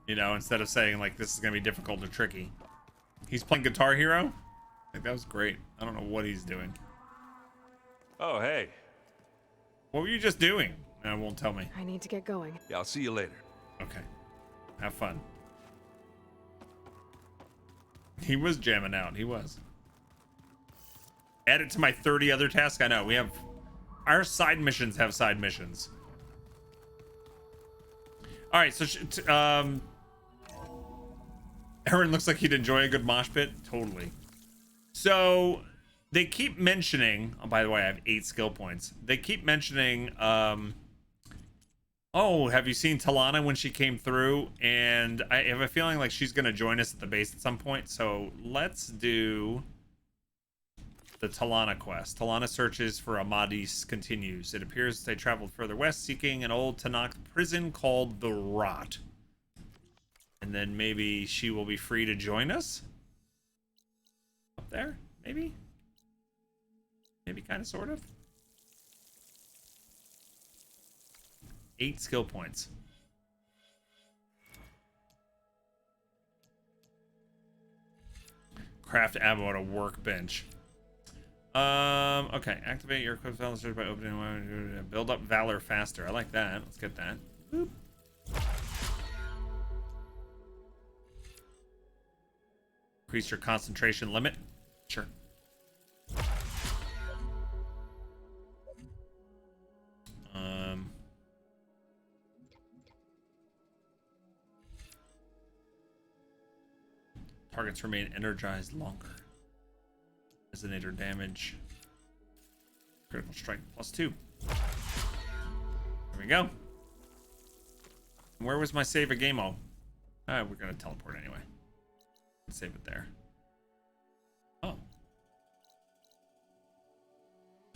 You know, instead of saying like this is gonna be difficult or tricky. He's playing Guitar Hero. Like that was great. I don't know what he's doing. Oh, hey. What were you just doing? No, won't tell me. I need to get going. Yeah, I'll see you later. Okay. Have fun. He was jamming out. He was. Add it to my 30 other tasks. I know we have our side missions have side missions. All right, so Aaron looks like he'd enjoy a good mosh pit. Totally. So they keep mentioning, oh, by the way, I have 8 skill points. They keep mentioning, oh, have you seen Talana when she came through? And I have a feeling like she's going to join us at the base at some point. So let's do the Talana quest. Talana searches for Amadis continues. It appears they traveled further west seeking an old Tanakh prison called the Rot. And then maybe she will be free to join us? Up there? Maybe? Maybe kind of, sort of? 8 skill points. Craft ammo at a workbench. Okay. Activate your equipped valor by opening. Build up valor faster. I like that. Let's get that. Boop. Increase your concentration limit. Sure. Targets remain energized longer. Resonator damage. Critical strike +2. There we go. Where was my save a game-o? We're gonna teleport anyway. Save it there. Oh.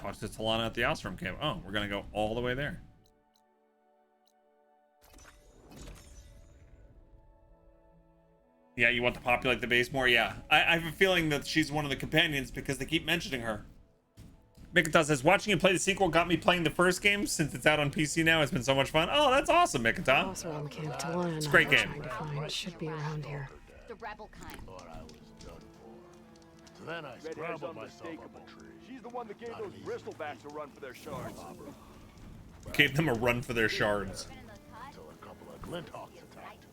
Talk to Talana at the Ostrom camp. Oh, we're gonna go all the way there. Yeah, you want to populate the base more? Yeah. I have a feeling that she's one of the companions because they keep mentioning her. Mikata says, watching you play the sequel got me playing the first game since it's out on PC now. It's been so much fun. Oh, that's awesome, Mikata. Ostrom camp Talana. It's a great game. Trying to find should be around here. The rebel kind. Thought I was done for. So then I scrambled myself up a tree. She's the one that gave those bristlebacks a run for their shards. Gave them a run for their shards. Until a couple of Glinthawks attacked.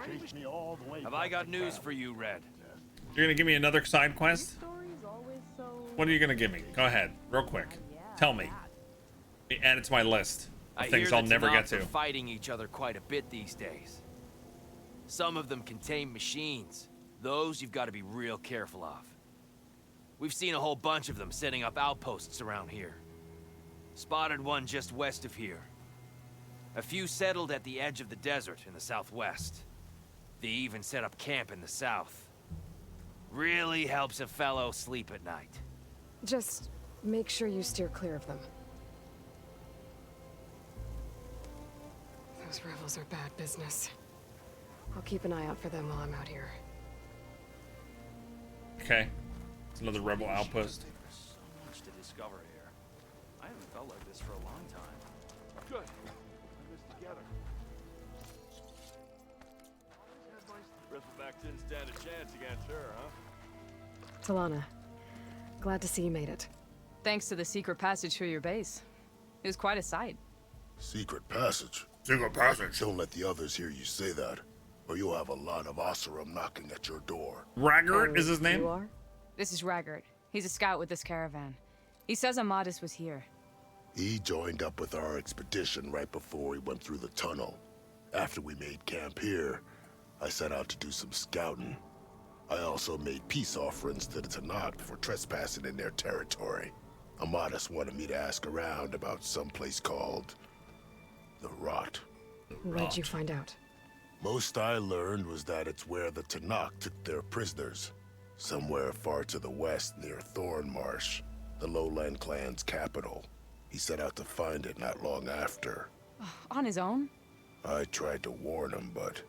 Chased me all the way. Have I got news for you, Red? You're gonna give me another side quest? What are you gonna give me? Go ahead, real quick. Tell me. Add it to my list of things I'll never get to. Are fighting each other quite a bit these days. Some of them contain machines. Those you've got to be real careful of. We've seen a whole bunch of them setting up outposts around here. Spotted one just west of here. A few settled at the edge of the desert in the southwest. They even set up camp in the south. Really helps a fellow sleep at night. Just make sure you steer clear of them. Those rebels are bad business. I'll keep an eye out for them while I'm out here. Okay. It's another rebel outpost. There's so much to discover here. I haven't felt like this for a long time. Good. Put this together. Bristleback didn't stand a chance against her, huh? Talana, glad to see you made it. Thanks to the secret passage through your base. It was quite a sight. Secret passage? Secret passage. Don't let the others hear you say that, or you'll have a lot of Oseram knocking at your door. Raggart is his name? You are? This is Raggart. He's a scout with this caravan. He says Amadis was here. He joined up with our expedition right before we went through the tunnel. After we made camp here, I set out to do some scouting. I also made peace offerings to the Tanakh for trespassing in their territory. Amadis wanted me to ask around about some place called the Rot. What'd you find out? Most I learned was that it's where the Tanakh took their prisoners. Somewhere far to the west near Thornmarsh, the lowland clan's capital. He set out to find it not long after. On his own? I tried to warn him, but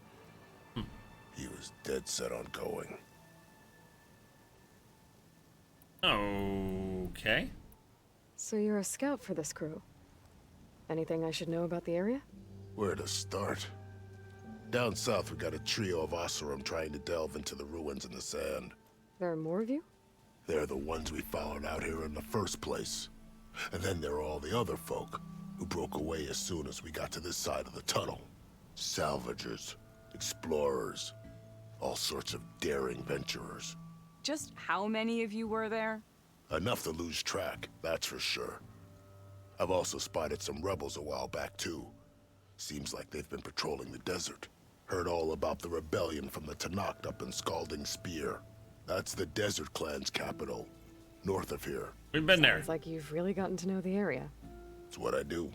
he was dead set on going. Okay. So you're a scout for this crew. Anything I should know about the area? Where to start? Down south, we got a trio of Oseram trying to delve into the ruins in the sand. There are more of you? They're the ones we followed out here in the first place. And then there are all the other folk who broke away as soon as we got to this side of the tunnel. Salvagers, explorers, all sorts of daring venturers. Just how many of you were there? Enough to lose track, that's for sure. I've also spotted some rebels a while back too. Seems like they've been patrolling the desert. Heard all about the rebellion from the Tanakh up in Scalding Spear. That's the Desert Clan's capital, north of here. We've been there. Sounds like you've really gotten to know the area. It's what I do.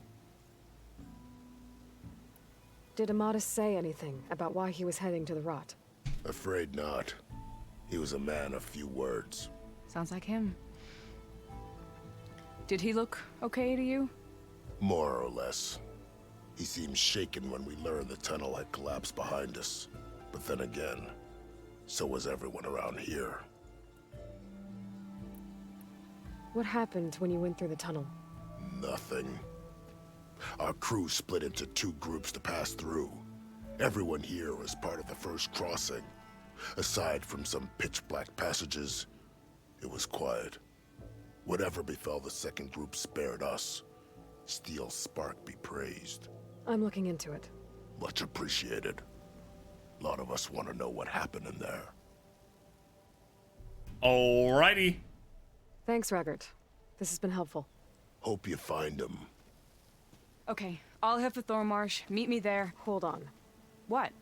Did Amadis say anything about why he was heading to the rot? Afraid not. He was a man of few words. Sounds like him. Did he look okay to you? More or less. He seemed shaken when we learned the tunnel had collapsed behind us. But then again, so was everyone around here. What happened when you went through the tunnel? Nothing. Our crew split into two groups to pass through. Everyone here was part of the first crossing. Aside from some pitch-black passages, it was quiet. Whatever befell the second group spared us. Steel Spark be praised. I'm looking into it. Much appreciated. A lot of us want to know what happened in there. Alrighty. Thanks, Raggart. This has been helpful. Hope you find him. Okay, I'll head for Thormarsh. Meet me there. Hold on. What?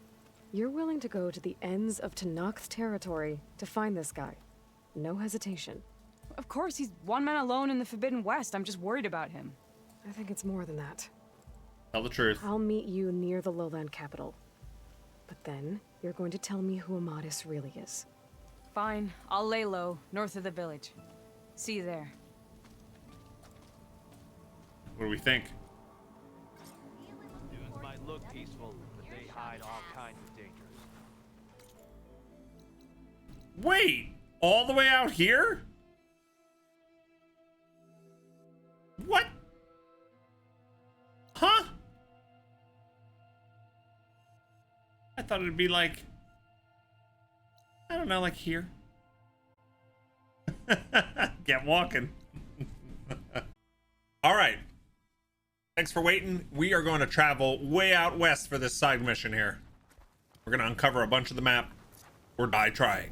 You're willing to go to the ends of Tanakh's territory to find this guy. No hesitation. Of course, he's one man alone in the Forbidden West. I'm just worried about him. I think it's more than that. Tell the truth. I'll meet you near the lowland capital. But then, you're going to tell me who Amadis really is. Fine, I'll lay low, north of the village. See you there. What do we think? Dunes might look peaceful, but they hide all kinds of dangers. Wait! All the way out here? What? Huh? I thought it'd be like, I don't know, like here. Get walking. All right. Thanks for waiting. We are going to travel way out west for this side mission here. We're going to uncover a bunch of the map or die trying.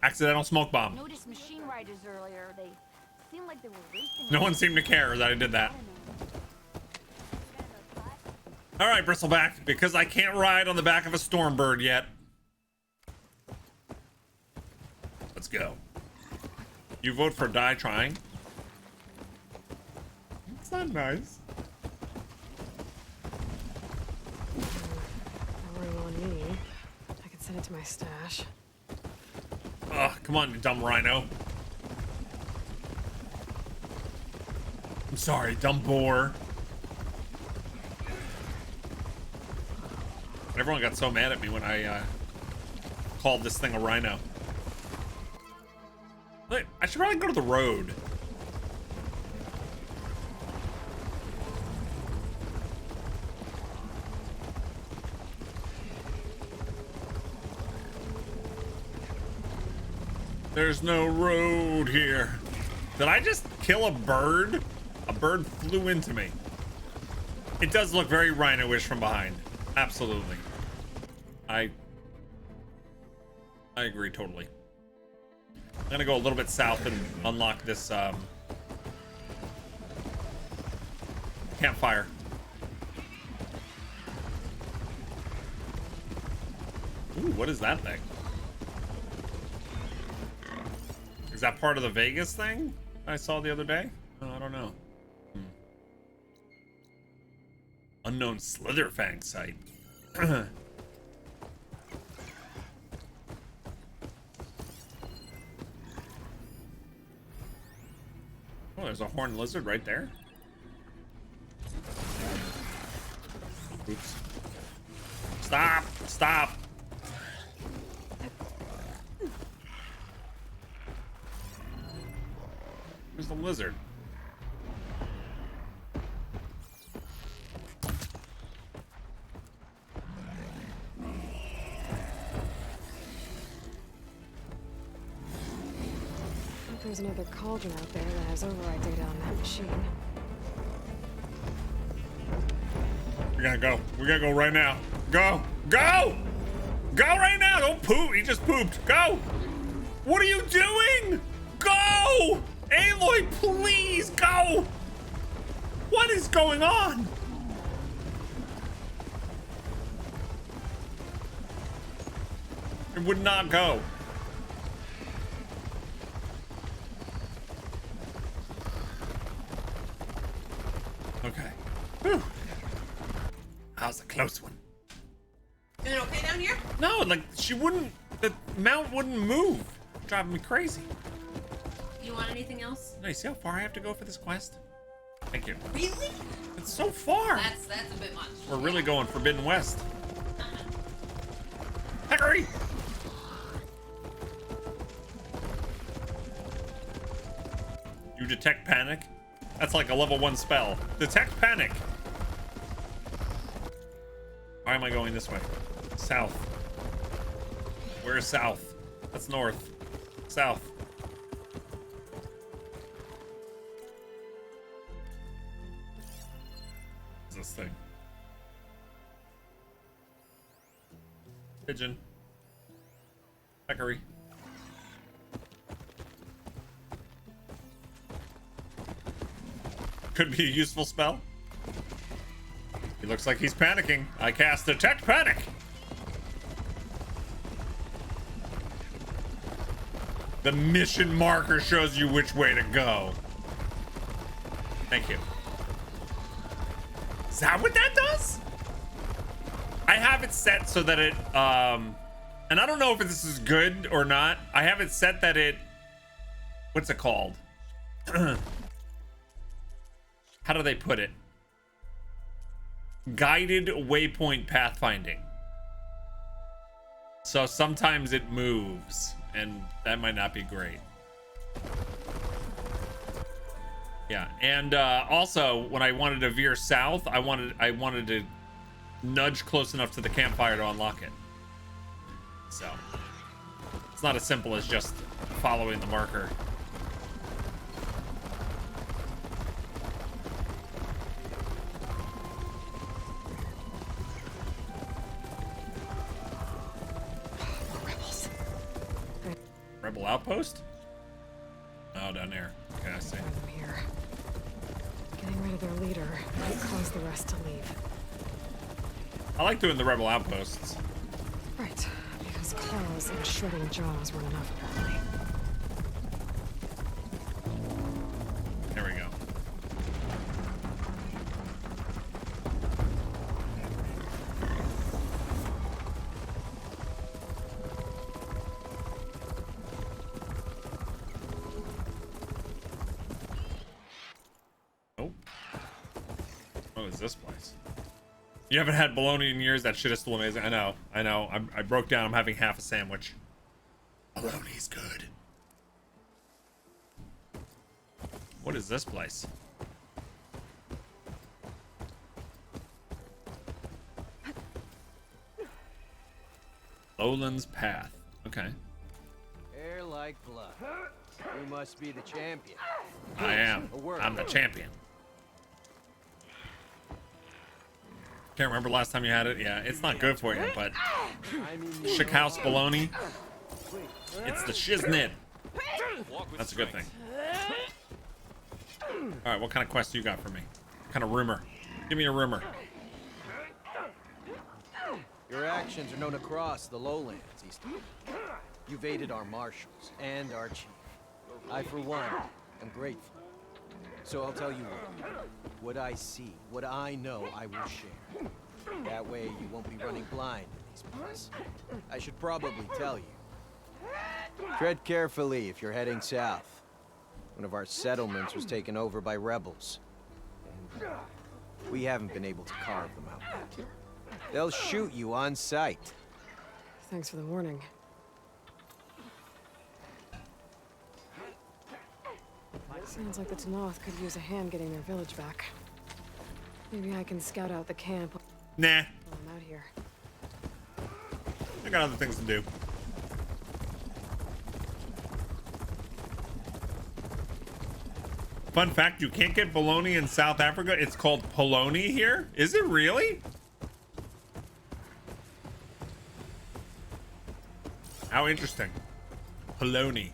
Accidental smoke bomb. Noticed machine riders earlier. They seemed like they were racing. No one seemed to care that I did that. All right, Bristleback, because I can't ride on the back of a Stormbird yet. Let's go. You vote for die trying? It's not nice. Don't worry on me. I can send it to my stash. Ugh, come on, you dumb rhino. I'm sorry, dumb boar. Everyone got so mad at me when I called this thing a rhino. Wait, I should probably go to the road. There's no road here. Did I just kill a bird? A bird flew into me. It does look very rhino-ish from behind. Absolutely. I agree totally. I'm gonna go a little bit south and unlock this campfire. Ooh, what is that thing? Is that part of the Vegas thing I saw the other day? Oh, I don't know. Unknown Slitherfang site. Oh, there's a horned lizard right there. Oops. Stop! Stop! Where's just a lizard. There's another cauldron out there that has override data on that machine. We gotta go. We gotta go right now. Go! Go! Go right now! Don't poop! He just pooped. Go! What are you doing? Go! Aloy, please go! What is going on? It would not go. Okay. Whew. That was a close one. Is it okay down here? No, like she wouldn't. The mount wouldn't move. Driving me crazy. You want anything else? No, you see how far I have to go for this quest? Thank you. Really? It's so far. That's a bit much. We're really going Forbidden West. Hurry! You detect panic? That's like a level 1 spell. Detect panic. Why am I going this way? South. Where's south? That's north. South. What's this thing? Pigeon. Peccary. Could be a useful spell. He looks like he's panicking. I cast Detect Panic. The mission marker shows you which way to go. Thank you. Is that what that does? I have it set so that it, and I don't know if this is good or not. I have it set that it, what's it called? How do they put it? Guided waypoint pathfinding. So sometimes it moves, and that might not be great. Yeah, and also when I wanted to veer south, I wanted to nudge close enough to the campfire to unlock it. So it's not as simple as just following the marker. Rebel outpost? Oh, down there. Okay, I see. Them here. Getting rid of their leader might cause the rest to leave. I like doing the rebel outposts. Right, because claws and shredding jaws weren't enough apparently. There we go. Oh. What is this place? You haven't had bologna in years? That shit is still amazing. I know. I broke down. I'm having half a sandwich. Bologna's good. What is this place? Lowlands Path. Okay. Hair like blood. You must be the champion. I am. I'm the champion. Can't remember last time you had it. Yeah, it's not good for you, but Chick House bologna. It's the shiznit. That's a good thing. All right, what kind of quest you got for me? What kind of rumor? Give me a rumor. Your actions are known across the lowlands, Easton. You've aided our marshals and our chief. I, for one, am grateful. So I'll tell you what I see, what I know, I will share. That way you won't be running blind in these parts. I should probably tell you. Tread carefully if you're heading south. One of our settlements was taken over by rebels. And we haven't been able to carve them out yet. They'll shoot you on sight. Thanks for the warning. Sounds like the Tanoth could use a hand getting their village back. Maybe I can scout out the camp Nah, while I'm out here. I got other things to do. Fun fact, you can't get bologna in South Africa. It's called polony here. Is it really? How interesting. Polony.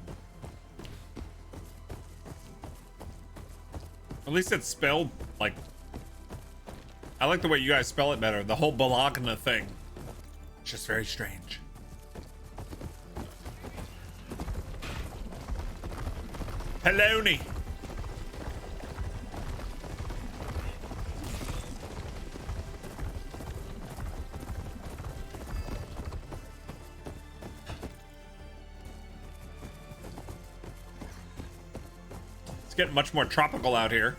At least it's spelled like... I like the way you guys spell it better. The whole Bologna thing. It's just very strange. Polony. It's getting much more tropical out here.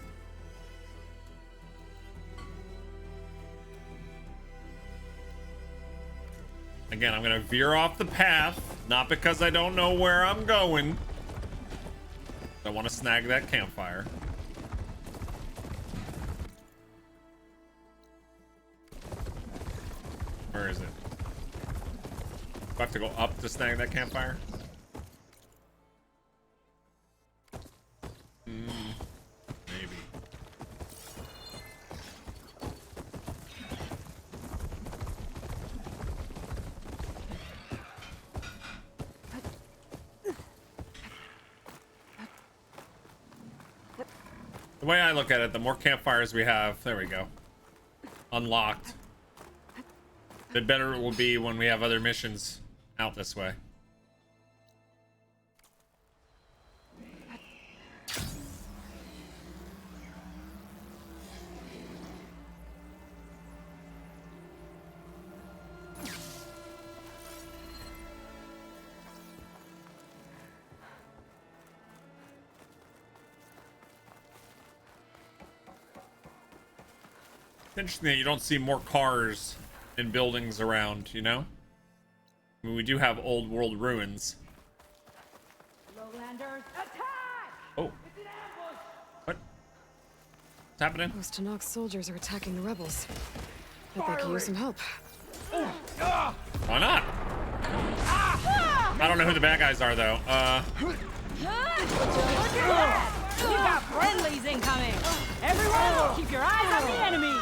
Again, I'm gonna veer off the path, not because I don't know where I'm going. I want to snag that campfire. Where is it? Do I have to go up to snag that campfire? Maybe. The way I look at it, the more campfires we have, there we go, unlocked, the better it will be when we have other missions out this way. It's interesting that you don't see more cars and buildings around, you know? I mean, we do have old world ruins. Lowlanders, attack! Oh. What? What's happening? Those Tanoch soldiers are attacking the rebels. Bet they could use some help. Why not? I don't know who the bad guys are, though. You got friendlies incoming! Everyone, keep your eyes on the enemy!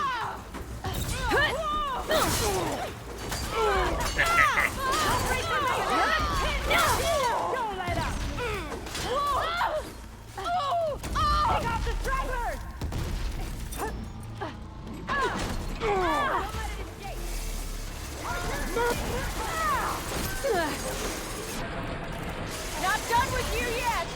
Don't let up! Pick off the stragglers! Not done with you yet!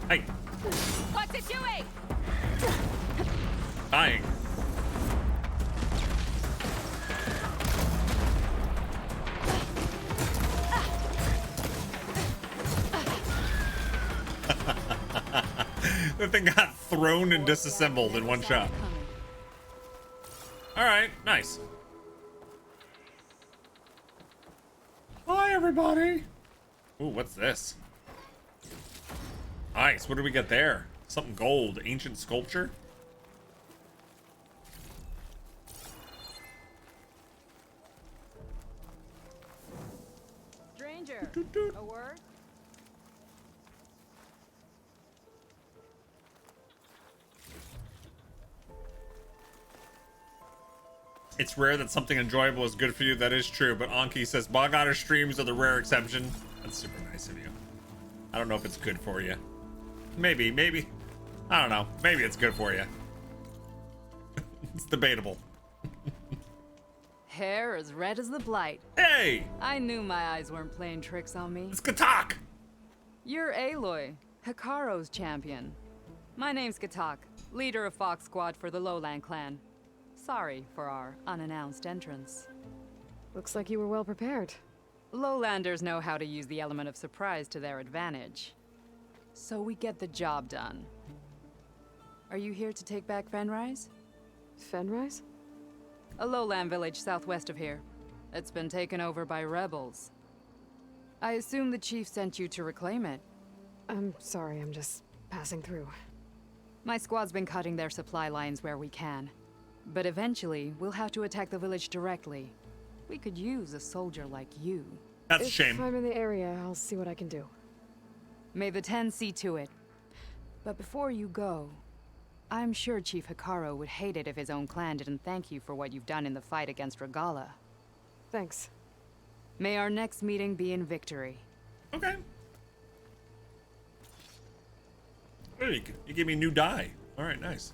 Hey. What's it doing? Dying. The thing got thrown and disassembled in one shot. All right, nice. Hi, everybody. Ooh, what's this? Nice. What do we get there? Something gold. Ancient sculpture? Stranger, a word? It's rare that something enjoyable is good for you. That is true, but Anki says Bog Otter streams are the rare exception. That's super nice of you. I don't know if it's good for you. Maybe. I don't know. Maybe it's good for you. It's debatable. Hair as red as the blight. Hey! I knew my eyes weren't playing tricks on me. It's Katak! You're Aloy, Hikaro's champion. My name's Katak, leader of Fox Squad for the Lowland clan. Sorry for our unannounced entrance. Looks like you were well prepared. Lowlanders know how to use the element of surprise to their advantage. so we get the job done. Are you here to take back Fenrise? Fenrise? A lowland village southwest of here. It's been taken over by rebels. I assume the chief sent you to reclaim it. I'm sorry, I'm just passing through. My squad's been cutting their supply lines where we can. But eventually, we'll have to attack the village directly. We could use a soldier like you. That's a If shame. I'm in the area, I'll see what I can do. May the Ten see to it. But before you go, I'm sure Chief Hikaru would hate it if his own clan didn't thank you for what you've done in the fight against Regala. Thanks. May our next meeting be in victory. Okay. Hey, you gave me new dye. All right, nice.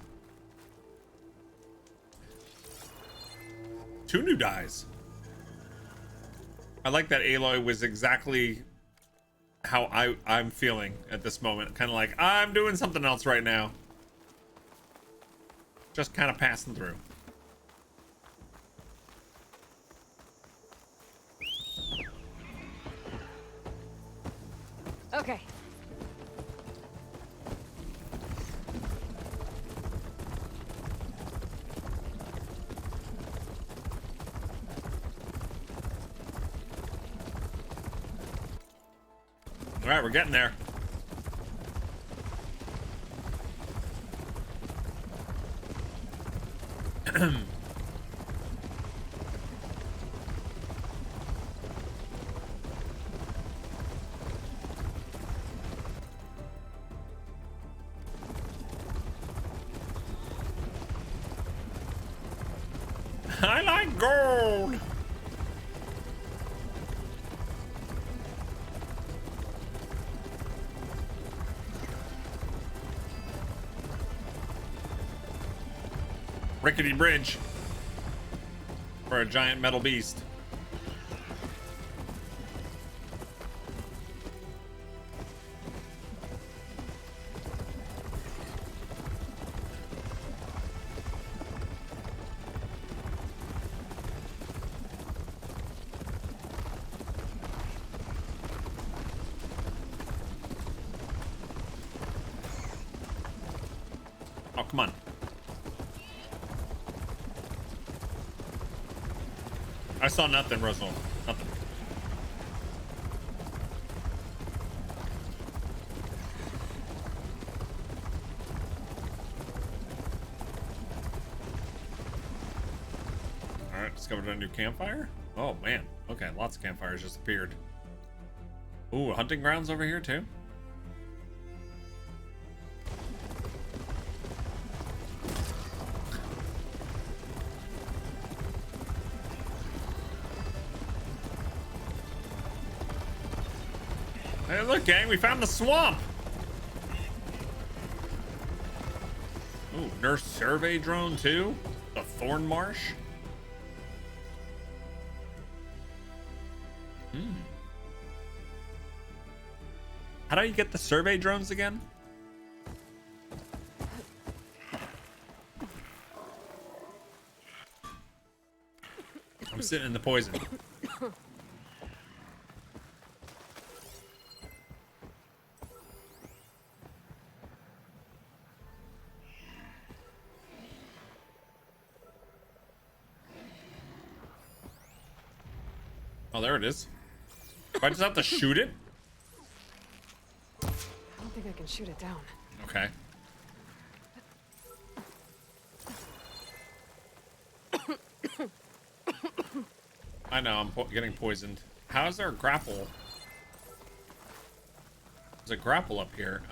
2 new dyes. I like that Aloy was exactly how I'm feeling at this moment. Kind of like, I'm doing something else right now. Just kind of passing through. Okay. All right, we're getting there. I like gold. Rickety bridge for a giant metal beast. Oh, come on. I saw nothing, Rosal. Nothing. Alright, discovered a new campfire? Oh, man. Okay, lots of campfires just appeared. Ooh, hunting grounds over here, too? Hey, look, gang, we found the swamp. Ooh, nurse survey drone too. The Thorn Marsh. How do you get the survey drones again? I'm sitting in the poison. Oh, there it is. Do I just have to shoot it? I don't think I can shoot it down. Okay. I know, I'm getting poisoned. How is there a grapple? There's a grapple up here.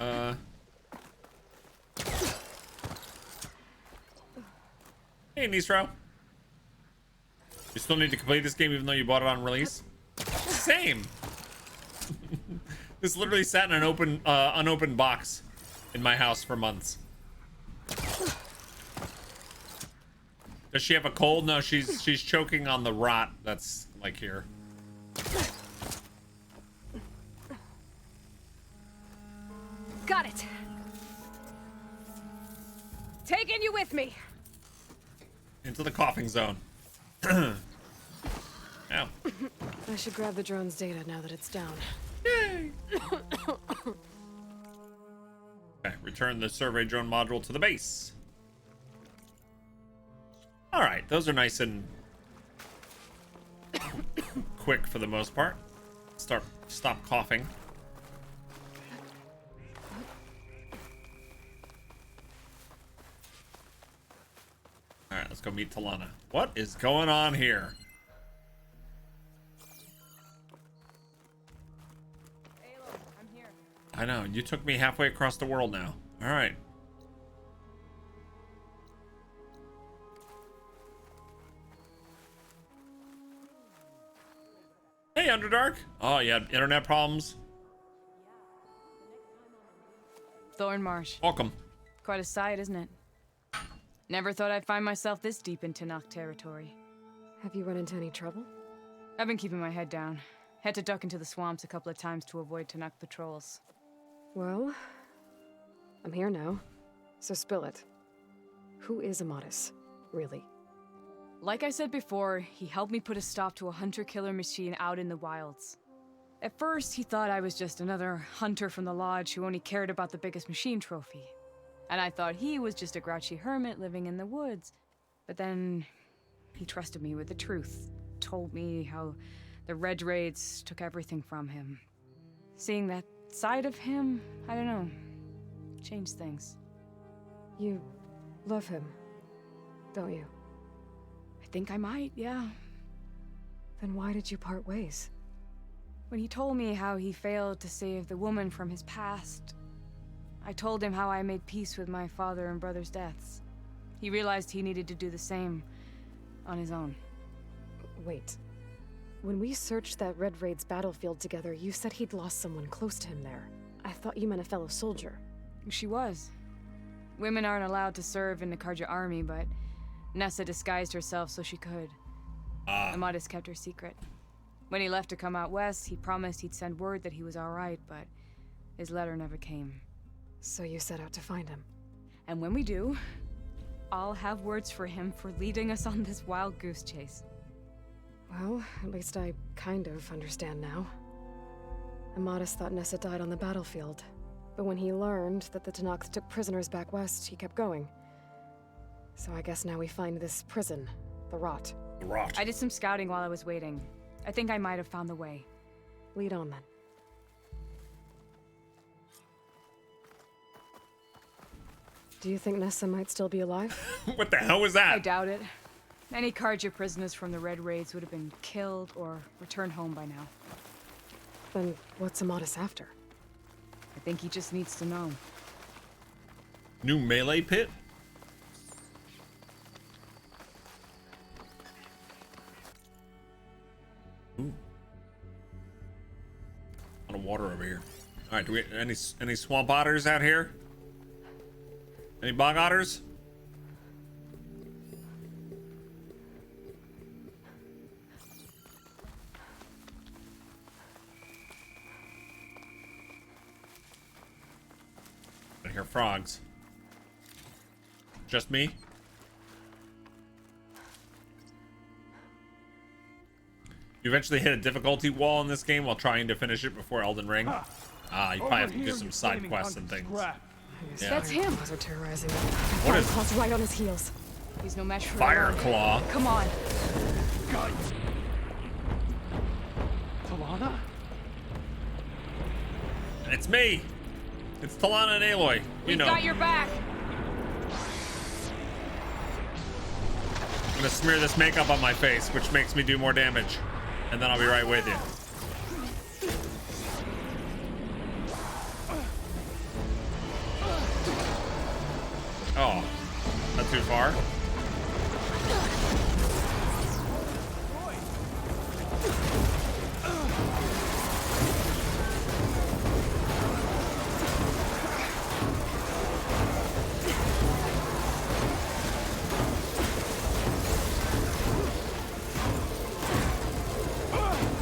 Hey, Nisro. You still need to complete this game even though you bought it on release? Same. This literally sat in an unopened box in my house for months. Does she have a cold? No, she's choking on the rot that's like here. Got it. Taking you with me. Into the coughing zone. Ow. I should grab the drone's data now that it's down. Yay. Okay, return the survey drone module to the base. All right, those are nice and quick for the most part. Stop coughing. All right, let's go meet Talana. What is going on here? I'm here. I know, you took me halfway across the world now. All right. Hey, Underdark. Oh, you had internet problems? Thornmarsh. Welcome. Quite a sight, isn't it? Never thought I'd find myself this deep into Tenakth territory. Have you run into any trouble? I've been keeping my head down. Had to duck into the swamps a couple of times to avoid Tenakth patrols. Well, I'm here now, so spill it. Who is Amatis, really? Like I said before, he helped me put a stop to a hunter-killer machine out in the wilds. At first, he thought I was just another hunter from the lodge who only cared about the biggest machine trophy. And I thought he was just a grouchy hermit living in the woods. But then he trusted me with the truth. Told me how the Red Raids took everything from him. Seeing that side of him, I don't know, changed things. You love him, don't you? I think I might, yeah. Then why did you part ways? When he told me how he failed to save the woman from his past, I told him how I made peace with my father and brother's deaths. He realized he needed to do the same on his own. Wait. When we searched that Red Raid's battlefield together, you said he'd lost someone close to him there. I thought you meant a fellow soldier. She was. Women aren't allowed to serve in the Karja army, but Nessa disguised herself so she could. Amatis kept her secret. When he left to come out west, he promised he'd send word that he was all right, but his letter never came. So you set out to find him. And when we do, I'll have words for him for leading us on this wild goose chase. Well, at least I kind of understand now. Amatis thought Nessa died on the battlefield, but when he learned that the Tenakth took prisoners back west, he kept going. So I guess now we find this prison, the Rot. The Rot. I did some scouting while I was waiting. I think I might have found the way. Lead on then. Do you think Nessa might still be alive? What the hell was that? I doubt it. Any Karja prisoners from the Red Raids would have been killed or returned home by now. Then what's Amatis after? I think he just needs to know. New melee pit? Ooh. A lot of water over here. All right, do we any swamp otters out here? Any bog otters? I hear frogs. Just me? You eventually hit a difficulty wall in this game while trying to finish it before Elden Ring. You probably have to do some side quests and things. Yeah. That's him. Are terrorizing him. What is Claw's right on his heels. He's no match for Fire Alon. Claw? Come on. Talana? It's me. It's Talana and Aloy. We've got your back. I'm gonna smear this makeup on my face, which makes me do more damage. And then I'll be right with you. Oh, not too far.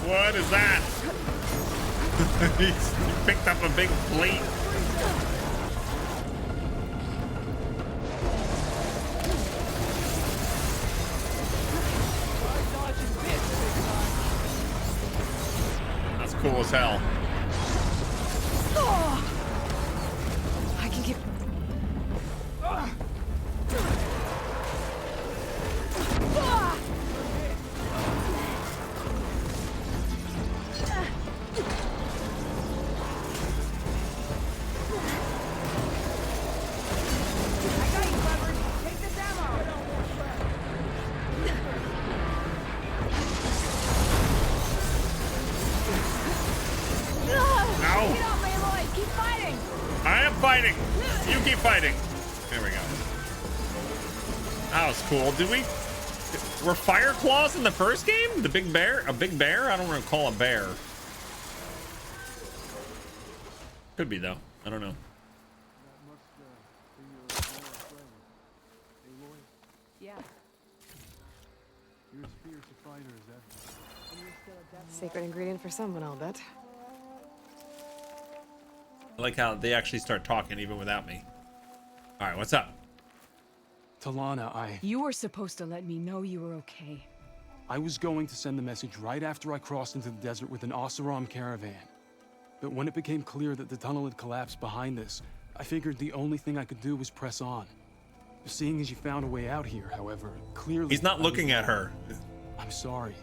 What is that? He picked up a big plate. That's cool as hell. I can keep You keep fighting. There we go. That was cool. Were fire claws in the first game? The big bear? A big bear? I don't want to call a bear. Could be though. I don't know. Yeah. You're as fierce a fighter as ever. Secret ingredient for someone, I'll bet. I like how they actually start talking even without me. All right, what's up? Talana, You were supposed to let me know you were okay. I was going to send the message right after I crossed into the desert with an Oseram caravan. But when it became clear that the tunnel had collapsed behind us, I figured the only thing I could do was press on. Seeing as you found a way out here, however, clearly... He's not looking at her. I'm sorry.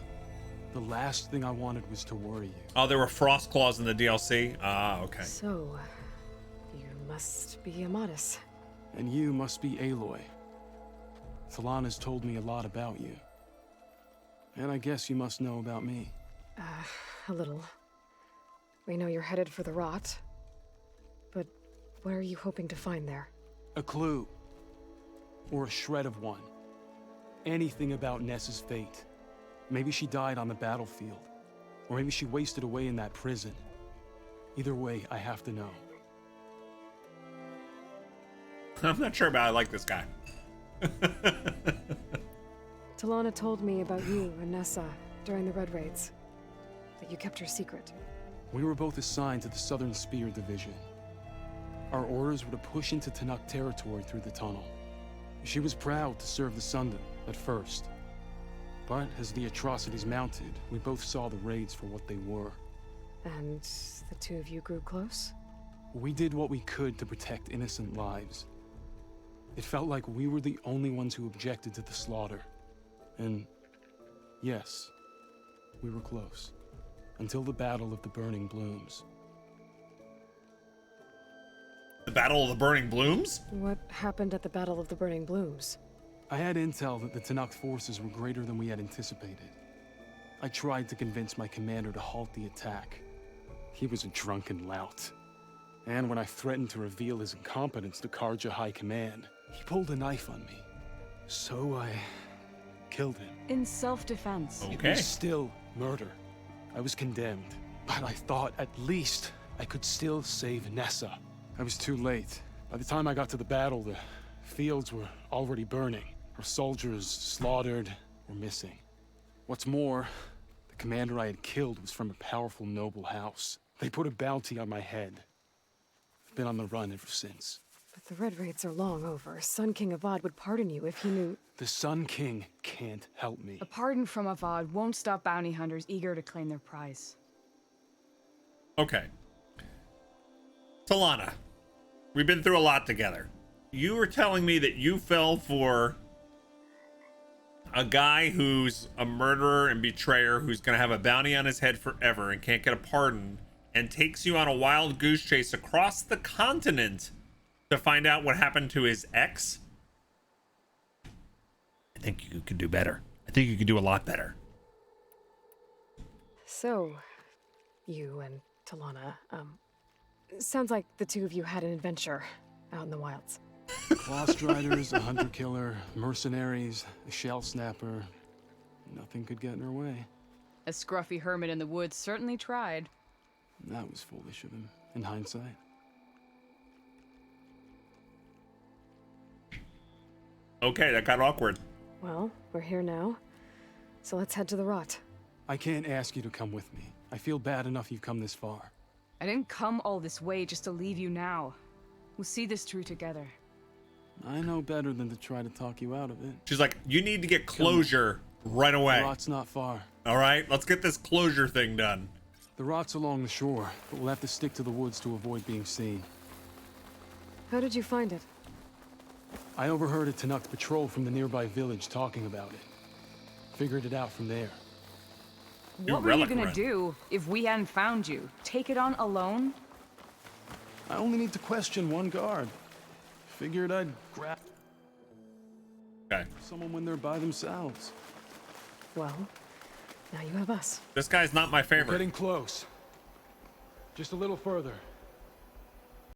The last thing I wanted was to worry you. Oh, there were frost claws in the DLC? Ah, okay. So, you must be Amadis. And you must be Aloy. Talana's told me a lot about you. And I guess you must know about me. A little. We know you're headed for the rot. But what are you hoping to find there? A clue. Or a shred of one. Anything about Nessa's fate. Maybe she died on the battlefield. Or maybe she wasted away in that prison. Either way, I have to know. I'm not sure about I like this guy. Talana told me about you and Nessa during the Red Raids. That you kept her secret. We were both assigned to the Southern Spear Division. Our orders were to push into Tanuk territory through the tunnel. She was proud to serve the Sundom at first. But as the atrocities mounted, we both saw the raids for what they were. And the two of you grew close? We did what we could to protect innocent lives. It felt like we were the only ones who objected to the slaughter. And yes, we were close. Until the Battle of the Burning Blooms. The Battle of the Burning Blooms? What happened at the Battle of the Burning Blooms? I had intel that the Tanakh forces were greater than we had anticipated. I tried to convince my commander to halt the attack. He was a drunken lout. And when I threatened to reveal his incompetence to Karja High Command, he pulled a knife on me. So I killed him. In self-defense. Okay. It was still murder. I was condemned. But I thought at least I could still save Nessa. I was too late. By the time I got to the battle, the fields were already burning. Our soldiers slaughtered or missing. What's more, the commander I had killed was from a powerful noble house. They put a bounty on my head. I've been on the run ever since. But the Red Raids are long over. Sun King Avad would pardon you if he knew... The Sun King can't help me. A pardon from Avad won't stop bounty hunters eager to claim their prize. Okay. Talana, we've been through a lot together. You were telling me that you fell for a guy who's a murderer and betrayer who's going to have a bounty on his head forever and can't get a pardon, and takes you on a wild goose chase across the continent to find out what happened to his ex. I think you could do better. I think you could do a lot better. So, you and Talana, sounds like the two of you had an adventure out in the wilds. Claw Striders, a hunter-killer, mercenaries, a shell snapper. Nothing could get in her way. A scruffy hermit in the woods certainly tried. That was foolish of him, in hindsight. Okay, that got awkward. Well, we're here now, so let's head to the rot. I can't ask you to come with me. I feel bad enough you've come this far. I didn't come all this way just to leave you now. We'll see this through together. I know better than to try to talk you out of it. She's like, you need to get closure right away. The rot's not far. All right, let's get this closure thing done. The rot's along the shore, but we'll have to stick to the woods to avoid being seen. How did you find it? I overheard a Tanukh patrol from the nearby village talking about it. Figured it out from there. What were you gonna do if we hadn't found you? Take it on alone? I only need to question one guard. Figured I'd grab someone when they're by themselves. Well, now you have us. This guy's not my favorite. We're getting close. Just a little further.